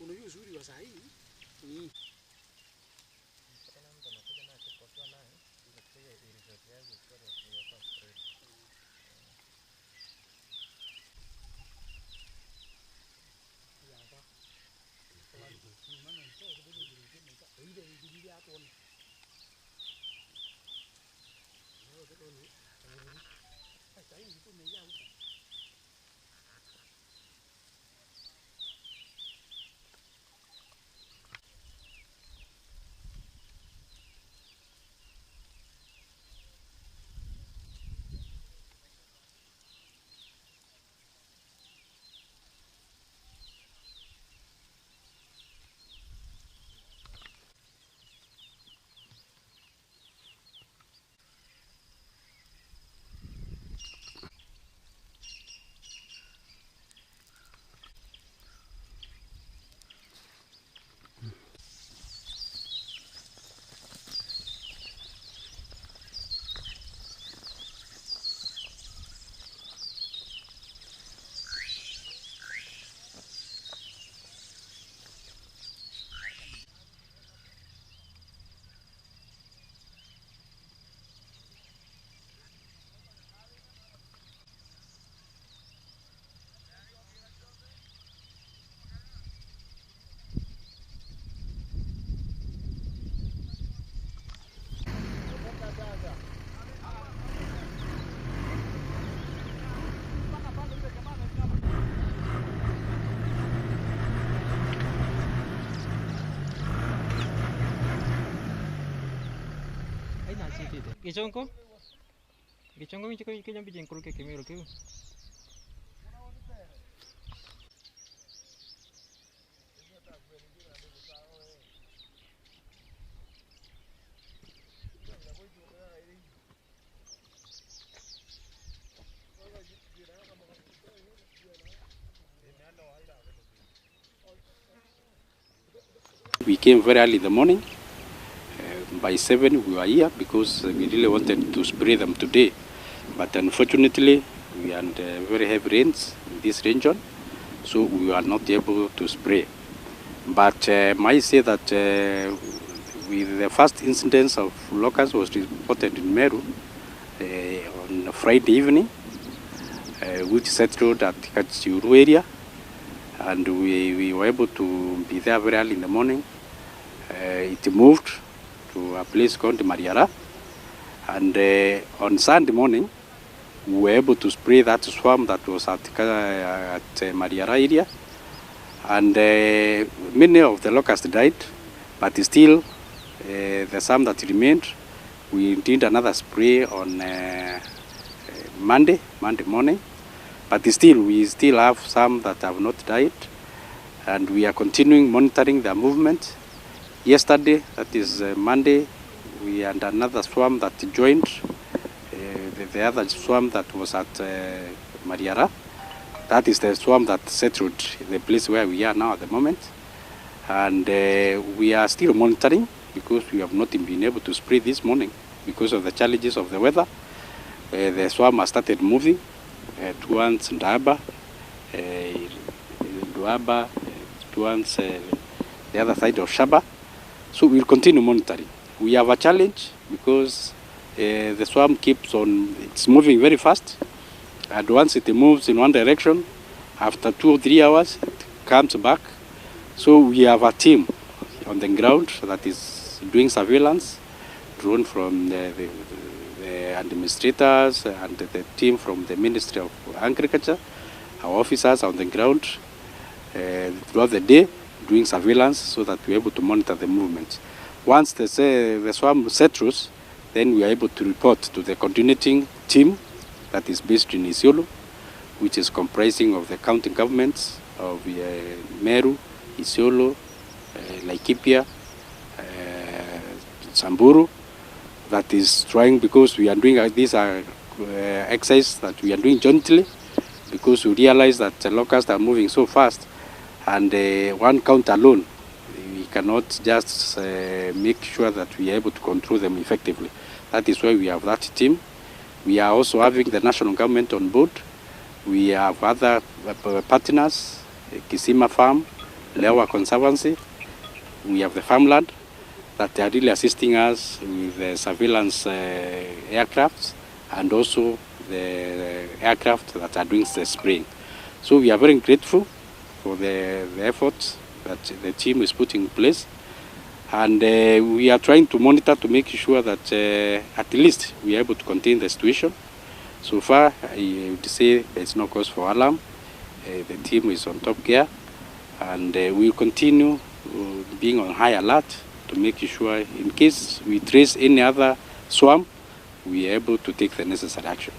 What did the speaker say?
Unajua uzuri wa saa hii ni Kichongo ngicho kinyambi jenkuru ke kimero kiu We came very early in the morning. By 7 we were here because we really wanted to spray them today. But unfortunately, we had very heavy rains in this region, so we were not able to spray. But I might say that with the first incidence of locusts was reported in MERU on Friday evening, which settled at Kitui area, and we were able to be there very early in the morning. It moved to a place called Mariara, and on Sunday morning we were able to spray that swarm that was at Mariara area, and many of the locusts died, but still the some that remained, we did another spray on Monday morning, but still we still have some that have not died, and we are continuing monitoring their movement. Yesterday, that is Monday, we had another swarm that joined the other swarm that was at Mariara. That is the swarm that settled the place where we are now at the moment. And we are still monitoring because we have not been able to spray this morning because of the challenges of the weather. The swarm has started moving towards Daawo, towards the other side of Shaba. So we'll continue monitoring. We have a challenge because the swarm keeps on, it's moving very fast. And once it moves in one direction, after 2 or 3 hours, it comes back. So we have a team on the ground that is doing surveillance, drawn from the administrators and the team from the Ministry of Agriculture. Our officers on the ground throughout the day doing surveillance so that we're able to monitor the movement. Once the swarm settles, then we are able to report to the coordinating team that is based in ISIOLO, which is comprising of the county governments of MERU, ISIOLO, Laikipia, Samburu, that is trying, because we are doing these exercises that we are doing jointly, because we realize that the locusts are moving so fast, and one count alone, we cannot just make sure that we are able to control them effectively. That is why we have that team. We are also having the national government on board. We have other partners, Kisima Farm, Lewa Conservancy. We have the farmland that are really assisting us with the surveillance aircrafts and also the aircraft that are doing the spraying. So we are very grateful for the efforts that the team is putting in place. And we are trying to monitor to make sure that at least we are able to contain the situation. So far, I would say there is no cause for alarm. The team is on top gear, and we will continue being on high alert to make sure in case we trace any other swarm, we are able to take the necessary action.